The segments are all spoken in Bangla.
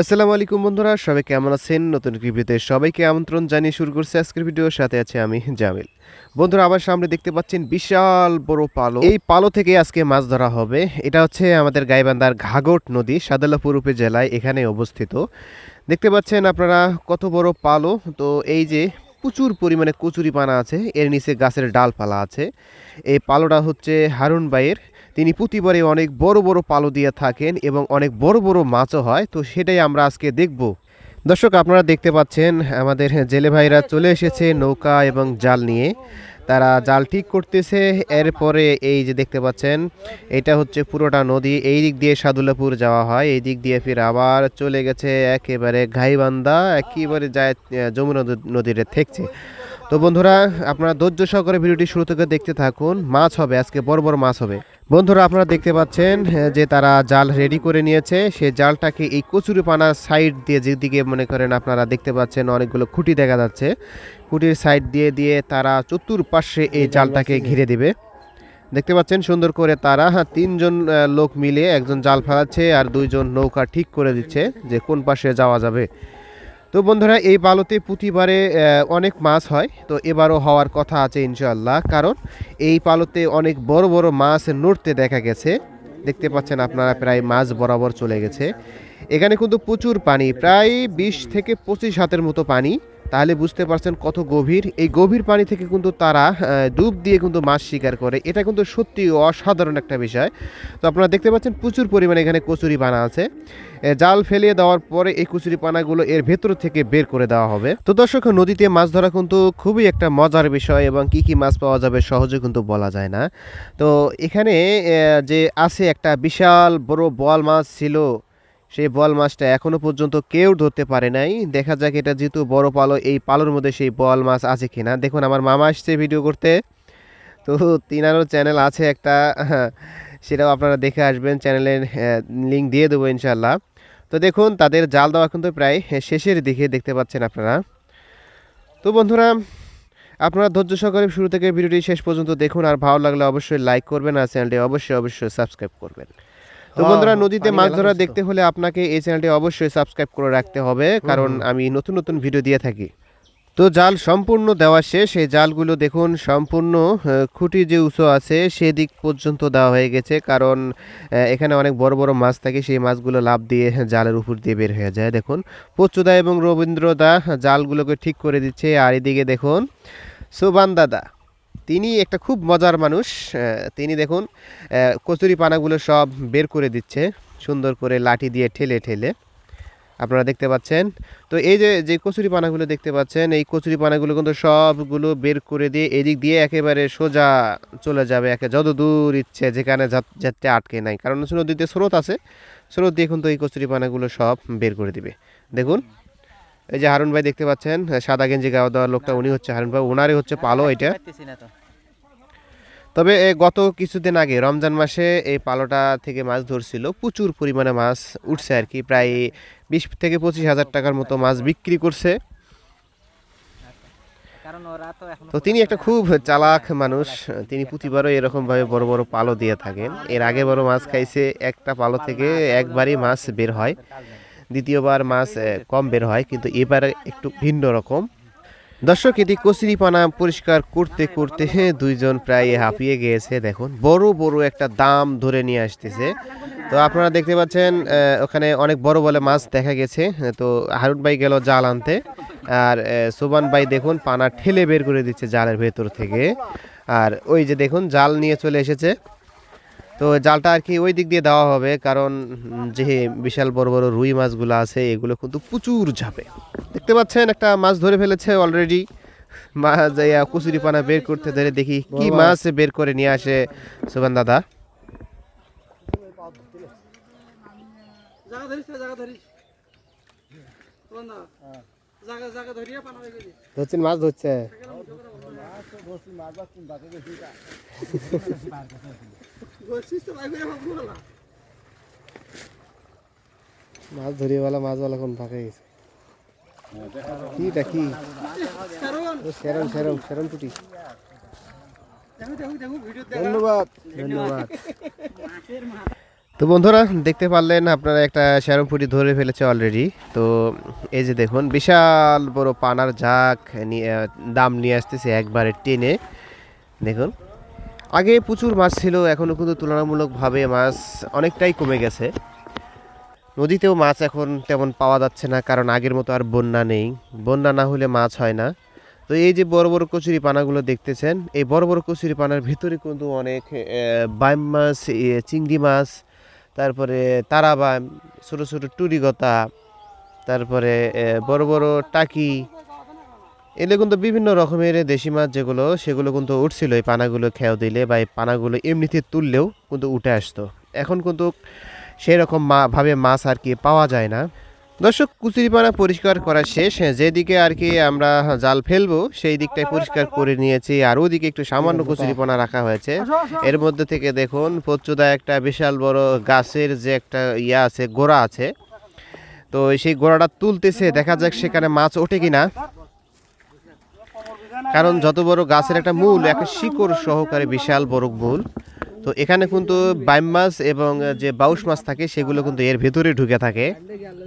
আসসালামু আলাইকুম বন্ধুরা, সবাই কেমন আছেন? নতুন ভিডিওতে সবাইকে আমন্ত্রণ জানিয়ে শুরু করছি আজকের ভিডিও। সাথে আছে আমি জামিল। বন্ধুরা, আমার সামনে দেখতে পাচ্ছেন বিশাল বড় পালো। এই পালো থেকে আজকে মাছ ধরা হবে। এটা হচ্ছে আমাদের গাইবান্ধার ঘাঘট নদী, সাদালাপুর উপজেলায় এখানে অবস্থিত। দেখতে পাচ্ছেন আপনারা কত বড় পালো। তো এই যে প্রচুর পরিমাণে কচুরিপানা আছে, এর নিচে গাছের ডালপালা আছে। এই পালোটা হচ্ছে হারুন ভাইয়ের। তিনি প্রতিবারে অনেক বড় বড় পালো দিয়ে থাকেন এবং অনেক বড় বড় মাছও হয়। তো সেটাই আমরা আজকে দেখব। দর্শক, আপনারা দেখতে পাচ্ছেন আমাদের জেলে ভাইরা চলে এসেছে নৌকা এবং জাল নিয়ে। তারা জাল ঠিক করতেছে। এরপরে এই যে দেখতে পাচ্ছেন, এটা হচ্ছে পুরোটা নদী। এই দিক দিয়ে সাদুল্লাপুর যাওয়া হয়, এই দিক দিয়ে ফির আবার চলে গেছে একেবারে গাইবান্ধা, একেবারে যায় যমুনা নদীতে ঠেকছে। তো বন্ধুরা, আপনারা ধৈর্য সহকারে ভিডিওটি শুরু থেকে দেখতে থাকুন। মাছ হবে আজকে, বড় বড় মাছ হবে। বন্ধুরা, আপনারা দেখতে পাচ্ছেন যে তারা জাল রেডি করে নিয়েছে। সেই জালটাকে এই কচুরিপানার সাইড দিয়ে, যেদিকে মনে করেন আপনারা দেখতে পাচ্ছেন অনেকগুলো খুঁটি দেখা যাচ্ছে, খুঁটির সাইড দিয়ে দিয়ে তারা চতুর্পাশে এই জালটাকে ঘিরে দিবে। দেখতে পাচ্ছেন সুন্দর করে তারা তিনজন লোক মিলে, একজন জাল ফেলাচ্ছে আর দুইজন নৌকা ঠিক করে দিচ্ছে যে কোন পাশে যাওয়া যাবে। তো বন্ধুরা, এই বালুতে প্রতিবারে অনেক মাছ হয়। তো এবারও হওয়ার কথা আছে ইনশাআল্লাহ, কারণ এই পালতে অনেক বড় বড় মাছ নড়তে দেখা গেছে। দেখতে পাচ্ছেন আপনারা, প্রায় মাছ বরাবর চলে গেছে। এখানে কিন্তু প্রচুর পানি, প্রায় 20 থেকে 25 হাতের মতো পানি। তাহলে বুঝতে পারছেন কত গভীর। এই গভীর পানি থেকে কিন্তু তারা ডুব দিয়ে কিন্তু মাছ শিকার করে। এটা কিন্তু সত্যি অসাধারণ একটা বিষয়। তো আপনারা দেখতে পাচ্ছেন প্রচুর পরিমাণে এখানে কচুরি পানা আছে। জাল ফেলিয়ে দেওয়ার পরে এই কচুরি পানাগুলো এর ভেতর থেকে বের করে দেওয়া হবে। তো দর্শক, নদীতে মাছ ধরা কিন্তু খুবই একটা মজার বিষয় এবং কি কি মাছ পাওয়া যাবে সহজে কিন্তু বলা যায় না। তো এখানে যে আছে একটা বিশাল বড় বোয়াল মাছ ছিল, সেই বোয়াল মাছটা এখনো পর্যন্ত কেউ ধরতে পারে নাই। দেখা যাক এটা যেহেতু বড় পালো, এই পালোর মধ্যে সেই বোয়াল মাছ আছে কিনা। দেখুন, আমার মামা আসছে ভিডিও করতে। তো তিনারও চ্যানেল আছে একটা, সেটাও আপনারা দেখে আসবেন। চ্যানেলের লিঙ্ক দিয়ে দেবো ইনশাল্লাহ। তো দেখুন, তাদের জাল দেওয়া কিন্তু প্রায় শেষের দিকে, দেখতে পাচ্ছেন আপনারা। তো বন্ধুরা, আপনারা ধৈর্য সহকারে শুরু থেকে ভিডিওটি শেষ পর্যন্ত দেখুন। আর ভালো লাগলে অবশ্যই লাইক করবেন আর চ্যানেলটি অবশ্যই সাবস্ক্রাইব করবেন। তো বন্ধুরা, নদীতে মাছ ধরা দেখতে হলে আপনাকে এই চ্যানেলটি অবশ্যই সাবস্ক্রাইব করে রাখতে হবে, কারণ আমি নতুন নতুন ভিডিও দিয়ে থাকি। তো জাল সম্পূর্ণ দেওয়া শেষ। এই জালগুলো দেখুন সম্পূর্ণ খুঁটি যে উঁচু আছে সেদিক পর্যন্ত দেওয়া হয়ে গেছে, কারণ এখানে অনেক বড় বড় মাছ থাকে। সেই মাছগুলো লাফ দিয়ে জালের উপর দিয়ে বের হয়ে যায়। দেখুন, পচ্চুদা এবং রবীন্দ্রদা জালগুলোকে ঠিক করে দিচ্ছে। আর এদিকে দেখুন সুবান দাদা, তিনি একটা খুব মজার মানুষ। তিনি দেখুন কচুরি পানাগুলো সব বের করে দিচ্ছে সুন্দর করে লাঠি দিয়ে ঠেলে ঠেলে। আপনারা দেখতে পাচ্ছেন। তো এই যে যে কচুরি পানাগুলো দেখতে পাচ্ছেন, এই কচুরি পানাগুলো কিন্তু সবগুলো বের করে দিয়ে এদিক দিয়ে একেবারে সোজা চলে যাবে, যত দূর ইচ্ছে, যেখানে যাতে আটকে নাই। কারণ নদীতে স্রোত আছে, স্রোত দিয়ে কিন্তু এই কচুরি পানাগুলো সব বের করে দিবে। দেখুন, এই যে হারুন ভাই দেখতে পাচ্ছেন, সাদা গেঞ্জি গাওয়া দেওয়ার লোকটা, উনি হচ্ছে হারুন ভাই, ওনারই হচ্ছে পালো এটা। তবে গত কিছুদিন আগে রমজান মাসে এই পালোটা থেকে মাছ ধরছিল, প্রচুর পরিমাণে মাছ উঠছে আর কি। প্রায় 20 থেকে 25 হাজার টাকার মতো মাছ বিক্রি করছে। তো তিনি একটা খুব চালাক মানুষ। তিনি প্রতিবারও এরকম ভাবে বড় বড় পালো দিয়ে থাকেন। এর আগে বড় মাছ খাইছে, একটা পালো থেকে একবারই মাছ বের হয়, দ্বিতীয়বার মাছ কম বের হয়, কিন্তু এবার একটু ভিন্ন রকম। দর্শক, এটি কচুরিপানা পরিষ্কার করতে করতে দুইজন প্রায় হাঁপিয়ে গিয়েছে। দেখুন, বড় বড় একটা দাম ধরে নিয়ে আসতেছে। তো আপনারা দেখতে পাচ্ছেন ওখানে অনেক বড় বলে মাছ দেখা গেছে। তো হারুন ভাই গেল জাল আনতে, আর সোবান ভাই দেখুন পানা ঠেলে বের করে দিচ্ছে জালের ভেতর থেকে। আর ওই যে দেখুন জাল নিয়ে চলে এসেছে। তো জালটা আর কি ওই দিক দিয়ে দেওয়া হবে, কারণ যে বিশাল বড় বড় রুই মাছগুলো আছে এগুলো কিন্তু প্রচুর ঝাপে। দেখতে পাচ্ছেন একটা মাছ ধরে ফেলেছে অলরেডি। মাছ যাইয়া কচুরি পানা বের করতে ধরে, দেখি কি মাছ বের করে নিয়ে আসে সুবান দাদা। ধরছেন, মাছ ধরছে, মাছ ধরিয়েওয়ালা মাছওয়ালা কোন ফাঁকে গেছে। কিটা কি সেরম সেরম সেরম টুটি। ধন্যবাদ ধন্যবাদ। তো বন্ধুরা দেখতে পারলেন আপনারা একটা শ্যারমপুটি ধরে ফেলেছে অলরেডি। তো এই যে দেখুন বিশাল বড় পানার ঝাঁক দাম নিয়ে আসতেছে একবারে টেনে। দেখুন আগে প্রচুর মাছ ছিল, এখনও কিন্তু তুলনামূলকভাবে মাছ অনেকটাই কমে গেছে। নদীতেও মাছ এখন তেমন পাওয়া যাচ্ছে না, কারণ আগের মতো আর বন্যা নেই। বন্যা না হলে মাছ হয় না। তো এই যে বড় বড় কচুরি পানাগুলো দেখতেছেন, এই বড় বড় কচুরি পানার ভিতরে কিন্তু অনেক বাইম মাছ, চিংড়ি মাছ, তারপরে তারা বাইম, ছোটো ছোটো টুরিগতা, তারপরে বড় বড় টাকি, এগুলো কিন্তু বিভিন্ন রকমের দেশি মাছ যেগুলো সেগুলো কিন্তু উঠছিল এই পানাগুলো খেয়াও দিলে, বা এই পানাগুলো এমনিতে তুললেও কিন্তু উঠে আসতো। এখন কিন্তু সেই রকম ভাবে মাছ আর কি পাওয়া যায় না। দর্শক কুচুরিপানা পরিষ্কার করা শেষ, যেদিকে আর কি আমরা জাল ফেলবো সেই দিকটাই পরিষ্কার করে নিয়েছি, আর ওদিকে একটু সামান্য কুচুরিপানা রাখা হয়েছে। এর মধ্যে থেকে দেখুন প্রচুদা একটা বিশাল বড় গাছের যে একটা ইয়া আছে, গোড়া আছে, তো সেই গোড়াটা তুলতেছে, দেখা যাক সেখানে মাছ ওঠে কিনা। কারণ যত বড় গাছের একটা মূল, একটা শিকড় সহকারে বিশাল বড় মূল, তো এখানে কিন্তু বাইম মাছ এবং যে বাউশ মাছ থাকে সেগুলো কিন্তু এর ভেতরে ঢুকে থাকে।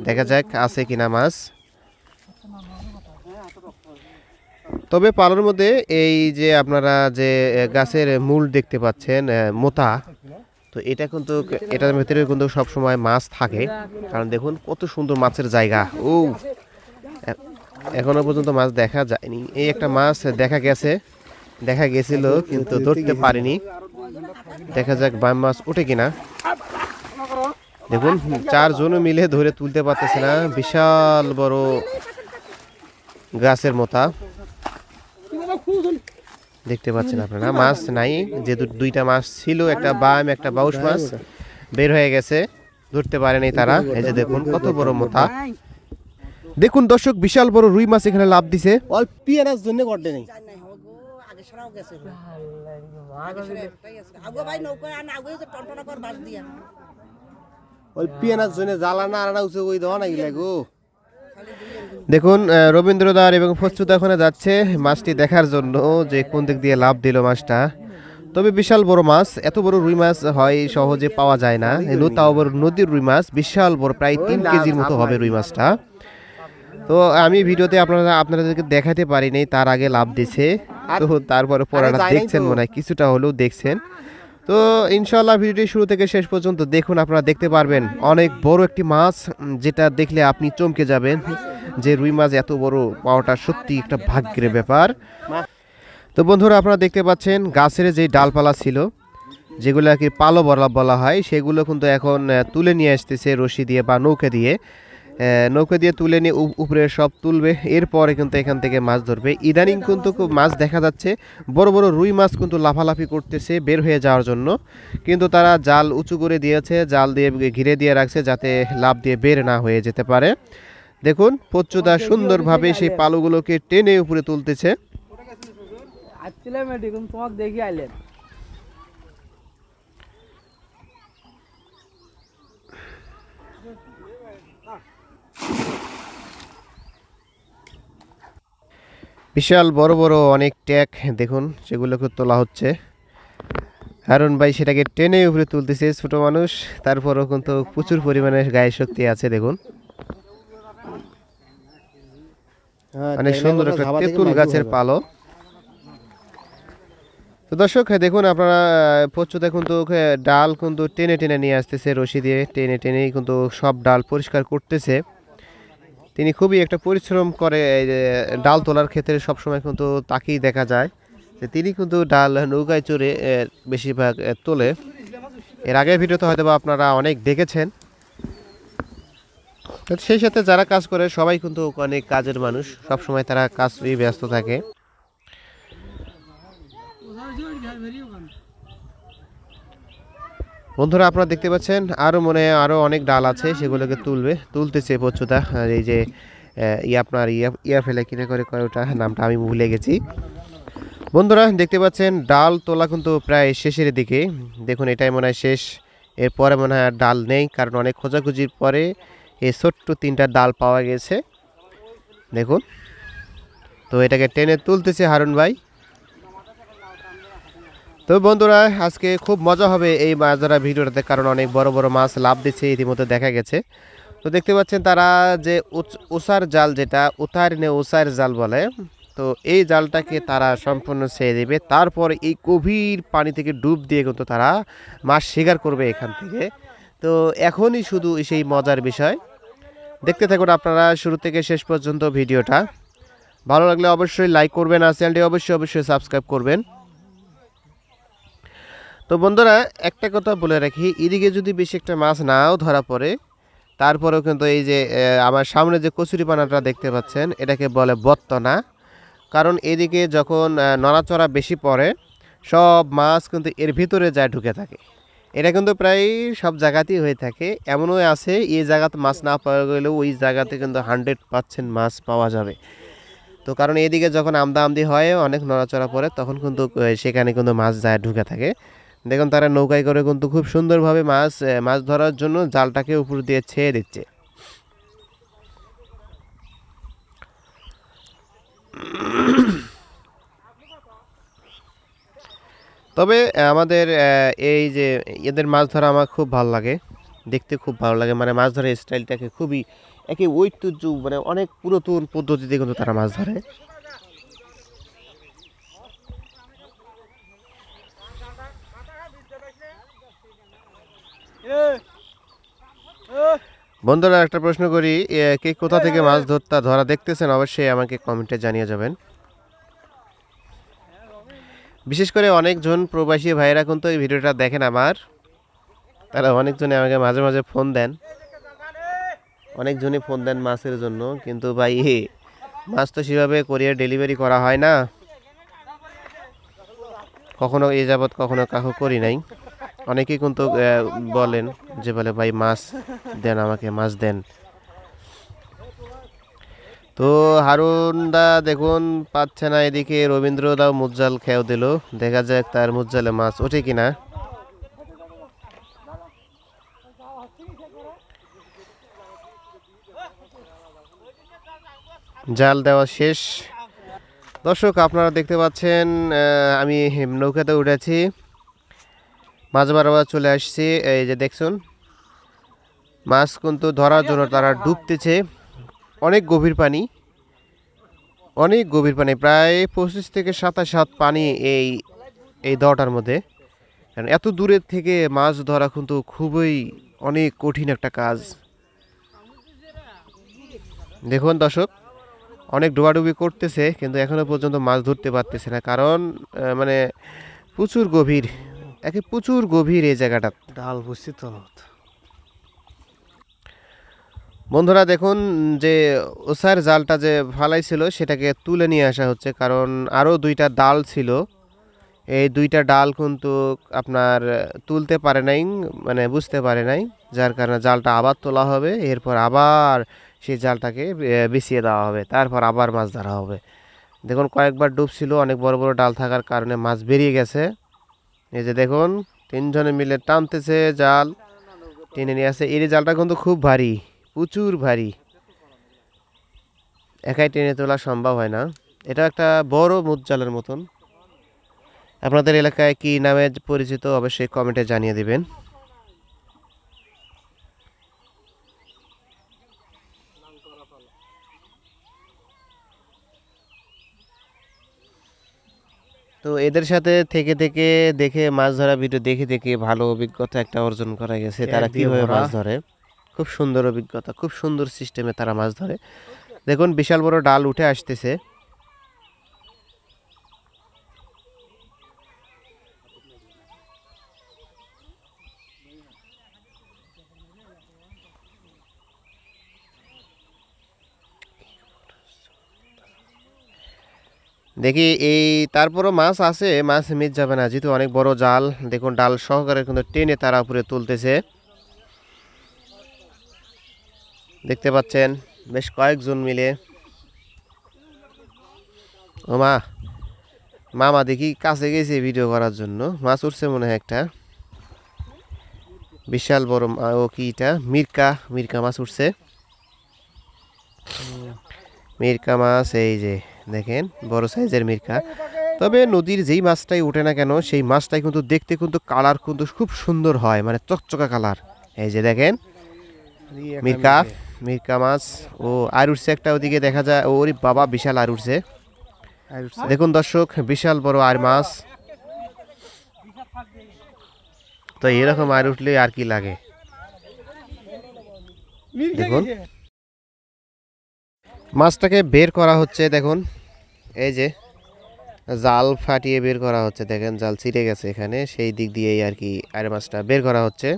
দেখা যাক আছে কিনা মাছ। তবে পালোর মধ্যে এই যে আপনারা যে গাছের মূল দেখতে পাচ্ছেন মোতা, তো এটা কিন্তু এটার ভেতরে কিন্তু সবসময় মাছ থাকে। কারণ দেখুন কত সুন্দর মাছের জায়গা। ও এখনো পর্যন্ত মাছ দেখা যায়নি। এই একটা মাছ দেখা গেছিল কিন্তু ধরতে পারিনি। দেখা যাক বাইম মাছ ওঠে কিনা। দেখুন 4 জন মিলে ধরে তুলতে পারতেছে না, বিশাল বড় গাছের মোতা দেখতে পাচ্ছেন আপনারা। মাছ নাই, যে দুইটা মাছ ছিল, একটা বাইম একটা বাউশ মাছ বের হয়ে গেছে, ধরতে পারেনি তারা। এই যে দেখুন কত বড় মোতা। দেখুন দর্শক বিশাল বড় রুই মাছ এখানে লাভ দিছে। অল্প এনার জন্য গড়ে নেই। দেখুন রবীন্দ্রদার এবং ফচ্চুদা ওখানে যাচ্ছে মাছটি দেখার জন্য যে কোন দিক দিয়ে লাভ দিল মাছটা। তবে বিশাল বড় মাছ, এত বড় রুই মাছ হয় সহজে পাওয়া যায় না। তাও বড় নদীর রুই মাছ, বিশাল বড়, প্রায় 3 কেজির মতো হবে রুই মাছটা। তো আমি ভিডিওতে আপনাদেরকে দেখাতে পারিনি, তার আগে লাভ দিছে। তো তারপরে পড়াটা দেখছেন মনে হয়, কিছুটা হলেও দেখছেন। তো ইনশাআল্লাহ ভিডিওটি শুরু থেকে শেষ পর্যন্ত দেখুন, আপনারা দেখতে পারবেন অনেক বড় একটি মাছ, যেটা দেখলে আপনি চমকে যাবেন যে রুই মাছ এত বড় পাওয়াটা সত্যি একটা ভাগ্যের ব্যাপার। তো বন্ধুরা আপনারা দেখতে পাচ্ছেন গাছের যে ডালপালা ছিল, যেগুলো আর কি পালো বলা হয়, সেগুলো কিন্তু এখন তুলে নিয়ে আসতেছে রশি দিয়ে বা নৌকা দিয়ে তুলে নিয়ে উপরে সব তুলবে, এরপরে কিন্তু এখান থেকে মাছ ধরবে। ইদানিং কিন্তু খুব মাছ দেখা যাচ্ছে, বড় বড় রুই মাছ কিন্তু লাফালাফি করতেছে বের হয়ে যাওয়ার জন্য, কিন্তু তারা জাল উঁচু করে দিয়েছে, জাল দিয়ে ঘিরে দিয়ে রাখছে যাতে লাফ দিয়ে বের না হয়ে যেতে পারে। দেখুন পচ্চুদা সুন্দরভাবে সেই পালুগুলোকে টেনে উপরে তুলতেছে। বিশাল বড় বড় অনেক ট্যাক দেখুন, সেগুলোকে তোলা হচ্ছে। হারুন ভাই সেটাকে টেনে উপরে তুলতেছে, ছোট মানুষ, তারপরও কিন্তু প্রচুর পরিমাণে গায়ে শক্তি আছে। দেখুন অনেক সুন্দর একটা তেঁতুল গাছের পালো। তো দর্শক দেখুন আপনারা প্রচুর কিন্তু ডাল কিন্তু টেনে টেনে নিয়ে আসতেছে, রশি দিয়ে টেনে টেনেই কিন্তু সব ডাল পরিষ্কার করতেছে। তিনি খুবই একটা পরিশ্রম করে, ডাল তোলার ক্ষেত্রে সবসময় কিন্তু তাকেই দেখা যায় যে তিনি কিন্তু ডাল নৌকায় চড়ে বেশিরভাগ তোলে। এর আগের ভিডিওতে হয়তো বা আপনারা অনেক দেখেছেন। সেই সাথে যারা কাজ করে সবাই কিন্তু অনেক কাজের মানুষ, সবসময় তারা কাজই ব্যস্ত থাকে। বন্ধুরা আপনারা দেখতে পাচ্ছেন আরো অনেক ডাল আছে, সেগুলোকে তুলতেছে পচ্চুদা। আর এই যে আপনার ইয়া ফেলে কিনে করে ওটা নামটা আমি ভুলে গেছি। বন্ধুরা দেখতে পাচ্ছেন ডাল তোলা কিন্তু প্রায় শেষের দিকে। দেখুন এটাই মনে হয় শেষ, এরপরে মনে হয় আর ডাল নেই, কারণ অনেক খোঁজাখুঁজির পরে এই ছোট্ট 3টা ডাল পাওয়া গেছে। দেখুন তো এটাকে টেনে তুলতেছে হারুন ভাই। তো বন্ধুরা আজকে খুব মজা হবে এই মাছ ধরা ভিডিওটাতে, কারণ অনেক বড় বড় মাছ লাফ দিচ্ছে ইতিমধ্যে দেখা গেছে। তো দেখতে পাচ্ছেন তারা যে উসার জাল, যেটা উতার নে উসার জাল বলে, তো এই জালটাকে তারা সম্পূর্ণ ছেড়ে দেবে, তারপর এই গভীর পানি থেকে ডুব দিয়ে কিন্তু তারা মাছ শিকার করবে এখান থেকে। তো এখনই শুধু সেই মজার বিষয়, দেখতে থাকুন আপনারা শুরু থেকে শেষ পর্যন্ত ভিডিওটা। ভালো লাগলে অবশ্যই লাইক করবেন আর চ্যানেলটি অবশ্যই সাবস্ক্রাইব করবেন। তো বন্ধুরা একটা কথা বলে রাখি, এদিকে যদি বেশি একটা মাছ নাও ধরা পড়ে, তারপরেও কিন্তু এই যে আমার সামনে যে কচুরিপানাটা দেখতে পাচ্ছেন, এটাকে বলে বত্তনা। কারণ এদিকে যখন নড়াচড়া বেশি পড়ে, সব মাছ কিন্তু এর ভিতরে যায় ঢুকে থাকে। এটা কিন্তু প্রায় সব জায়গাতেই হয়ে থাকে। এমনও আছে এই জায়গাতে মাছ না পাওয়া গেলেও ওই জায়গাতে কিন্তু 100% মাছ পাওয়া যাবে। তো কারণ এদিকে যখন আমদামদি হয়, অনেক নড়াচড়া পড়ে, তখন কিন্তু সেখানে কিন্তু মাছ যায় ঢুকে থাকে। দেখুন তারা নৌকায় করে কিন্তু খুব সুন্দরভাবে মাছ ধরার জন্য জালটাকে উপর দিয়ে ছেড়ে দিচ্ছে। তবে আমাদের এই যে এদের মাছ ধরা আমার খুব ভালো লাগে, দেখতে খুব ভালো লাগে। মানে মাছ ধরার স্টাইলটাকে খুবই একে ঐতিহ্য, মানে অনেক পুরাতন পদ্ধতিতে কিন্তু তারা মাছ ধরে। বন্ধুরা একটা প্রশ্ন করি, কে কোথা থেকে মাছ ধরা দেখতেছেন অবশ্যই আমাকে কমেন্টে জানিয়ে যাবেন। বিশেষ করে অনেকজন প্রবাসী ভাইরা কিন্তু এই ভিডিওটা দেখেন আমার, তারা অনেকজনে আমাকে মাঝে মাঝে ফোন দেন, অনেকজনই ফোন দেন মাছের জন্য, কিন্তু ভাই মাছ তো সেভাবে কোরিয়ার ডেলিভারি করা হয় না, কখনো এ যাবৎ কখনো কাকু করি নাই। অনেকেই কিন্তু বলেন যে বলে ভাই মাছ দেন, আমাকে মাছ দেন। তো হারুন দা দেখুন পাচ্ছে না, এদিকে রবীন্দ্র দাও মুজ্জাল খেয়েও দিল, দেখা যাক তার মুজ্জালে মাছ ওঠে কিনা। জাল দেওয়া শেষ। দর্শক আপনারা দেখতে পাচ্ছেন আমি নৌকাতে উঠেছি, মাছ বরাবর চলে আসছি। এই যে দেখছুন মাছ কিন্তু ধরার জন্য তারা ডুবতেছে। অনেক গভীর পানি, অনেক গভীর পানি, প্রায় 25 থেকে 27 হাত পানি এই এই দটার মধ্যে। কারণ এত দূরের থেকে মাছ ধরা কিন্তু খুবই অনেক কঠিন একটা কাজ। দেখুন দর্শক অনেক ডোবাডুবি করতেছে, কিন্তু এখনো পর্যন্ত মাছ ধরতে পারতেছে না, কারণ মানে প্রচুর গভীর, প্রচুর গভীর এই জায়গাটা। ডাল বসছি তো। বন্ধুরা দেখুন যে ওসার জালটা যে ফালাইছিল সেটাকে তুলে নিয়ে আসা হচ্ছে, কারণ আরও দুইটা ডাল ছিল, এই দুইটা ডাল কিন্তু আপনার তুলতে পারে নাই, মানে বুঝতে পারে নাই, যার কারণে জালটা আবার তোলা হবে, এরপর আবার সেই জালটাকে বিছিয়ে দেওয়া হবে, তারপর আবার মাছ ধরা হবে। দেখুন কয়েকবার ডুবছিল, অনেক বড় বড় ডাল থাকার কারণে মাছ বেরিয়ে গেছে। এই যে দেখুন তিনজনে মিলে টানতেছে জাল, টেনে নিয়ে আসে। এই জালটা কিন্তু খুব ভারী, প্রচুর ভারী, একাই টেনে তোলা সম্ভব হয় না। এটা একটা বড় মুদ জালের মতন। আপনাদের এলাকায় কি নামে পরিচিত অবশ্যই কমেন্টে জানিয়ে দিবেন। তো এদের সাথে থেকে থেকে দেখে মাছ ধরা ভিডিও দেখে দেখে ভালো অভিজ্ঞতা একটা অর্জন করা গেছে, তারা কিভাবে মাছ ধরে। খুব সুন্দর অভিজ্ঞতা, খুব সুন্দর সিস্টেমে তারা মাছ ধরে। দেখুন বিশাল বড় ডাল উঠে আসতেছে। দেখি এই তারপরও মাছ আছে, মাছ মিস যাবে না, যেহেতু অনেক বড় জাল। দেখুন ডাল সহকারে কিন্তু টেনে তারা উপরে তুলতেছে, দেখতে পাচ্ছেন বেশ কয়েকজন মিলে। ও মা, মামা দেখি কাছে গেছে ভিডিও করার জন্য, মাছ উঠছে মনে হয় একটা বিশাল বড়। ও কি এটা মির্কা, মির্কা মাছ উঠছে, মির্কা মাছ, এই যে দেখেন বড় সাইজের মির্কা। তো তবে নদীর যেই মাছটাই ওঠে না কেন সেই মাছটাই কিন্তু দেখতে কিন্তু কালার কিন্তু খুব সুন্দর হয়, মানে চকচকা কালার। এই যে দেখেন মির্কা, মির্কা মাছ। ও আর উঠছে একটা, ওদিকে দেখা যায়। ওরে বাবা, বিশাল আর উঠছে। দেখুন দর্শক, বিশাল বড় আর মাছ। তো এরকম আর উঠলে আর কি লাগে। দেখুন মাছটাকে বের করা হচ্ছে। দেখুন এই যে জাল ফাটিয়ে বের করা হচ্ছে। দেখেন জাল ছিঁড়ে গেছে এখানে, সেই দিক দিয়েই আর কি আর মাছটা বের করা হচ্ছে।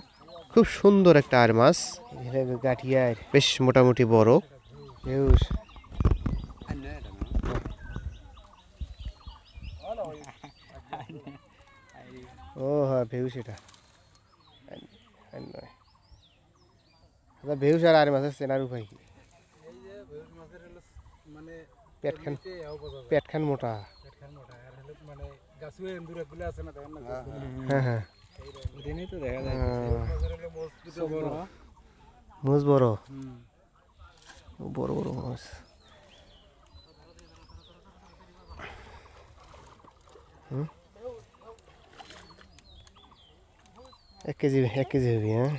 খুব সুন্দর একটা আর মাছ, বেশ মোটামুটি বড়। ও হ্যাঁ, ভেউ সেটা ভেউ আর আর মাছের চেনার উপায় কি? পেটখান মোটা। হ্যাঁ হ্যাঁ, মাছ বড় বড় বড় মাছ। 1 কেজি 1 কেজি হবে। হ্যাঁ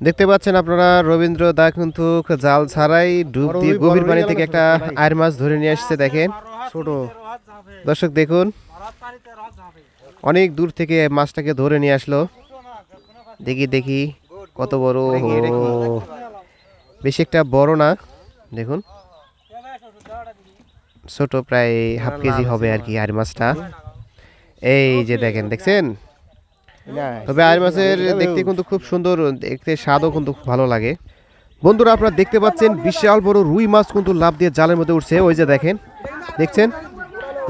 দেখতে পাচ্ছেন আপনারা, রবীন্দ্র দা কিন্তু জাল ছাড়াই ডুব দিয়ে গভীর পানি থেকে একটা আর মাছ ধরে নিয়ে আসছে। দেখেন ছোট দর্শক, দেখুন অনেক দূর থেকে মাছটাকে ধরে নিয়ে আসলো। দেখি দেখি কত বড়। বেশি একটা বড় না, দেখুন ছোট, প্রায় ½ কেজি হবে আর কি আর মাছটা। এই যে দেখেন, দেখছেন? তবে আর মাছের দেখতে কিন্তু খুব সুন্দর, দেখতে স্বাদও কিন্তু খুব ভালো লাগে। বন্ধুরা আপনারা দেখতে পাচ্ছেন বিশাল বড় রুই মাছ কিন্তু লাফ দিয়ে জালের মধ্যে উঠছে। ওই যে দেখেন, দেখছেন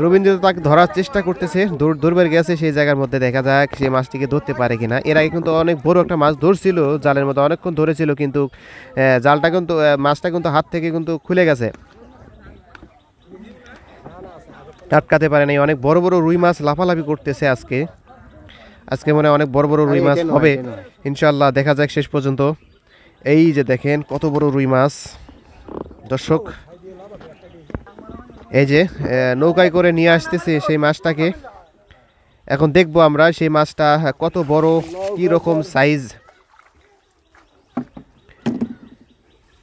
রবীন্দ্র তাকে ধরার চেষ্টা করতেছে, দৌড়বার গেছে সেই জায়গার মধ্যে। দেখা যাক সে মাছটিকে ধরতে পারে কিনা। এর আগে কিন্তু অনেক বড় একটা মাছ ধরছিল জালের মধ্যে, অনেকক্ষণ ধরেছিল, কিন্তু জালটা কিন্তু মাছটা কিন্তু হাত থেকে কিন্তু খুলে গেছে, আটকাতে পারে নাই। অনেক বড় বড় রুই মাছ লাফালাফি করতেছে আজকে। আজকে মনে হয় অনেক বড় বড় রুই মাছ হবে ইনশাল্লাহ, দেখা যাক শেষ পর্যন্ত। এই যে দেখেন কত বড় রুই মাছ দর্শক, এই যে নৌকায় করে নিয়ে আসতেছে সেই মাছটাকে। এখন দেখবো আমরা সেই মাছটা কত বড়, কি রকম সাইজ।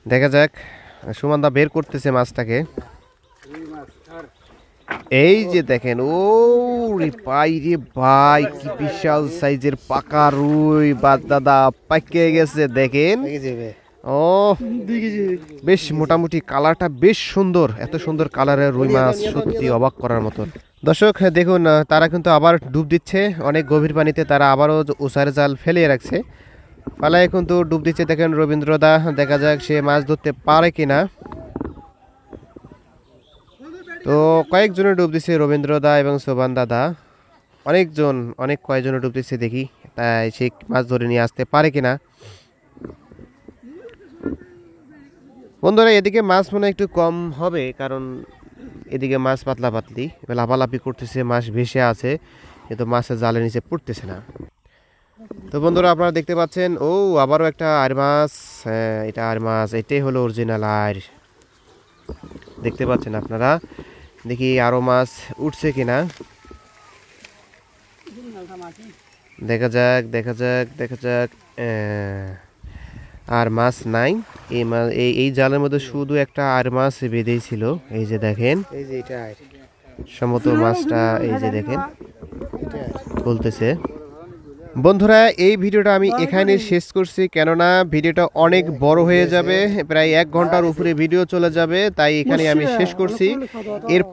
দেখা যাক, সুমনদা বের করতেছে মাছটাকে। এই যে দেখেন, ও রে ভাই রে ভাই, কি বিশাল সাইজের পাকা রুই বা দাদা, পাকিয়ে গেছে দেখেন। ও বেশ মোটামুটি, কালারটা বেশ সুন্দর। এত সুন্দর কালারের রুই মাছ সত্যি অবাক করার মতো। দর্শক দেখুন, তারা কিন্তু আবার ডুব দিচ্ছে অনেক গভীর পানিতে। তারা আবারও উষার জাল ফেলিয়ে রাখছে, পালায় কিন্তু ডুব দিচ্ছে। দেখেন রবীন্দ্রদা, দেখা যাক সে মাছ ধরতে পারে কিনা। তো কয়েকজনে ডুব দিচ্ছে, রবীন্দ্রদা এবং সোবান দাদা, অনেক কয়েকজনে ডুব দিচ্ছে। দেখি তাই সে মাছ ধরে নিয়ে আসতে পারে কিনা। বন্ধুরা এদিকে মাছ মনে একটু কম হবে, কারণ এদিকে মাছ পাতলা পাতলি লাফালাফি করতেছে, মাছ ভেসে আছে, কিন্তু মাছের জালের নিচে পড়তেছে না। তো বন্ধুরা আপনারা দেখতে পাচ্ছেন, ও আবারও একটা আর মাছ। হ্যাঁ এটা আর মাছ, এটাই হলো অরিজিনাল আর। দেখতে পাচ্ছেন আপনারা, দেখি আরো মাছ উঠছে কিনা। দেখা যাক দেখা যাক দেখা যাক। আর মাছ নাই এই মাছ, এই জালের মধ্যে শুধু একটা আর মাছ বেঁধেই ছিল। এই যে দেখেন, এই যে এটা সম্ভবত মাছটা, এই যে দেখেন বলতেছে। বন্ধুরা এই ভিডিওটা আমি এখানে শেষ করছি, কেননা ভিডিওটা অনেক বড় হয়ে যাবে, প্রায় 1 ঘন্টার উপরে ভিডিও চলে যাবে, তাই এখানে আমি শেষ করছি। এর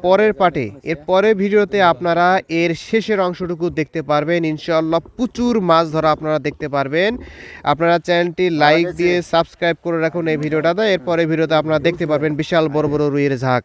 পরের ভিডিওতে আপনারা এর শেষের অংশটুকু দেখতে পারবেন ইনশাআল্লাহ। প্রচুর মাছ ধরা আপনারা দেখতে পারবেন। আপনারা চ্যানেলটি লাইক দিয়ে সাবস্ক্রাইব করে রাখুন এই ভিডিওটাতে। এরপরের ভিডিওতে আপনারা দেখতে পারবেন বিশাল বড় বড় রুইয়ের ঝাঁক।